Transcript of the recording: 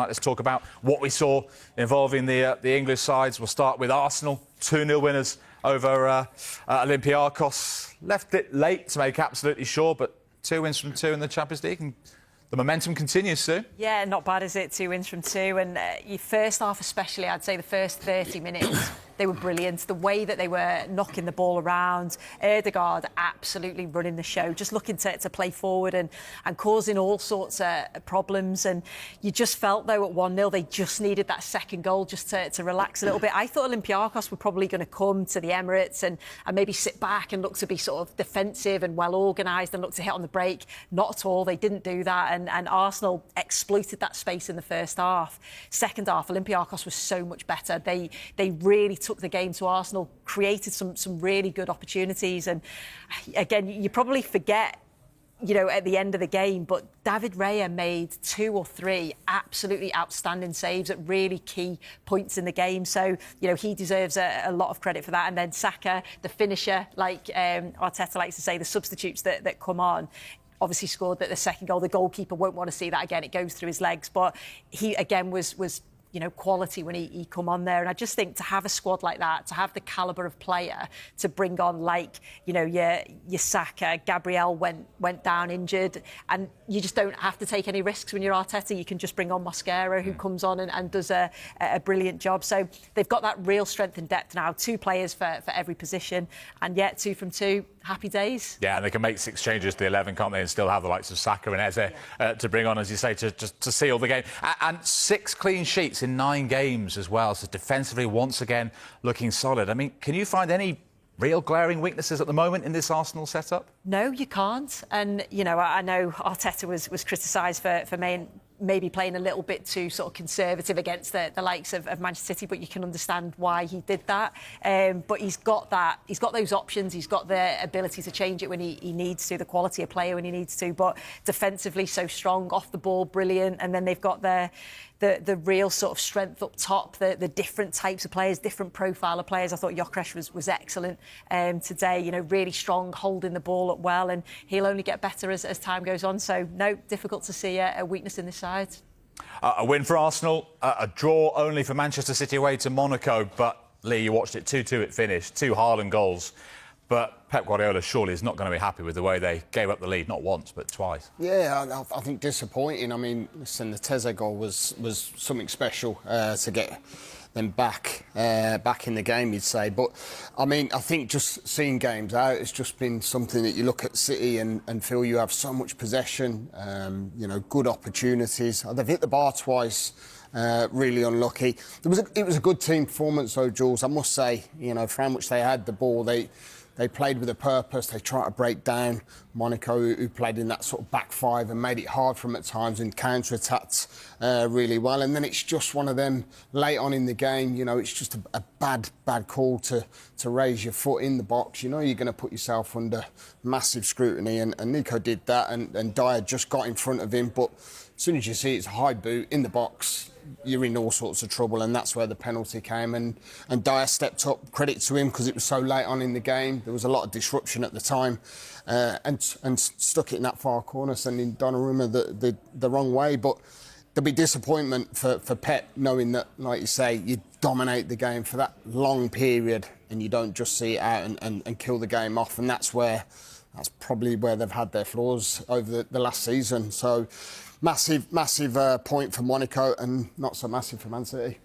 Let's talk about what we saw involving the English sides. We'll start with Arsenal, 2-0 winners over Olympiacos. Left it late to make absolutely sure, but 2 wins from 2 in the Champions League, and the momentum continues, Sue. Yeah, not bad, is it? 2 wins from 2, and your first half especially, I'd say the first 30 minutes, they were brilliant. The way that they were knocking the ball around, Ødegaard absolutely running the show, just looking to play forward and causing all sorts of problems. And you just felt, though, at 1-0, they just needed that second goal just to relax a little bit. I thought Olympiacos were probably going to come to the Emirates and maybe sit back and look to be sort of defensive and well organised and look to hit on the break. Not at all. They didn't do that. And Arsenal exploited that space in the first half. Second half, Olympiacos was so much better. They really took the game to Arsenal, created some really good opportunities. And again, you probably forget, you know, at the end of the game, but David Raya made 2 or 3 absolutely outstanding saves at really key points in the game. So, you know, he deserves a lot of credit for that. And then Saka, the finisher, like Arteta likes to say, the substitutes that come on, obviously scored the second goal. The goalkeeper won't want to see that again. It goes through his legs. But he, again, was you know, quality when he come on there. And I just think to have a squad like that, to have the calibre of player to bring on, like, you know, your Saka, Gabriel went down injured, and you just don't have to take any risks when you're Arteta. You can just bring on Mosquera, who comes on and does a brilliant job. So they've got that real strength and depth now, 2 players for every position, and yet 2 from 2. Happy days. Yeah, and they can make 6 changes to the 11, can't they, and still have the likes of Saka and Eze to bring on, as you say, to seal the game. And 6 clean sheets in 9 games as well, so defensively, once again, looking solid. I mean, can you find any real glaring weaknesses at the moment in this Arsenal setup? No, you can't. And, you know, I know Arteta was criticised for maybe playing a little bit too sort of conservative against the likes of Manchester City, but you can understand why he did that. But he's got those options. He's got the ability to change it when he needs to, the quality of player when he needs to. But defensively, so strong, off the ball, brilliant. And then they've got the real sort of strength up top, the different types of players, different profile of players. I thought Gyökeres was excellent today, you know, really strong, holding the ball up well, and he'll only get better as time goes on. So, no, difficult to see a weakness in this side. A win for Arsenal, a draw only for Manchester City away to Monaco, but, Lee, you watched it, 2-2 it finished, 2 Haaland goals. But Pep Guardiola surely is not going to be happy with the way they gave up the lead, not once, but twice. Yeah, I think disappointing. I mean, listen, the Teze goal was something special to get them back in the game, you'd say. But, I mean, I think just seeing games out, it's just been something that you look at City and feel you have so much possession, you know, good opportunities. They've hit the bar twice. Really unlucky. It was a good team performance, though, Jules. I must say, you know, for how much they had the ball, they played with a purpose. They tried to break down Monaco, who played in that sort of back 5 and made it hard for them at times and counter-attacked really well. And then it's just one of them late on in the game. You know, it's just a bad call to raise your foot in the box. You know you're going to put yourself under massive scrutiny, and Nico did that, and Dyer just got in front of him. But as soon as you see it's a high boot in the box, you're in all sorts of trouble, and that's where the penalty came. And Dyer stepped up. Credit to him, because it was so late on in the game. There was a lot of disruption at the time, and stuck it in that far corner, sending Donnarumma the wrong way. But there'll be disappointment for Pep, knowing that, like you say, you dominate the game for that long period and you don't just see it out and kill the game off. And that's probably where they've had their flaws over the last season. So massive point for Monaco, and not so massive for Man City.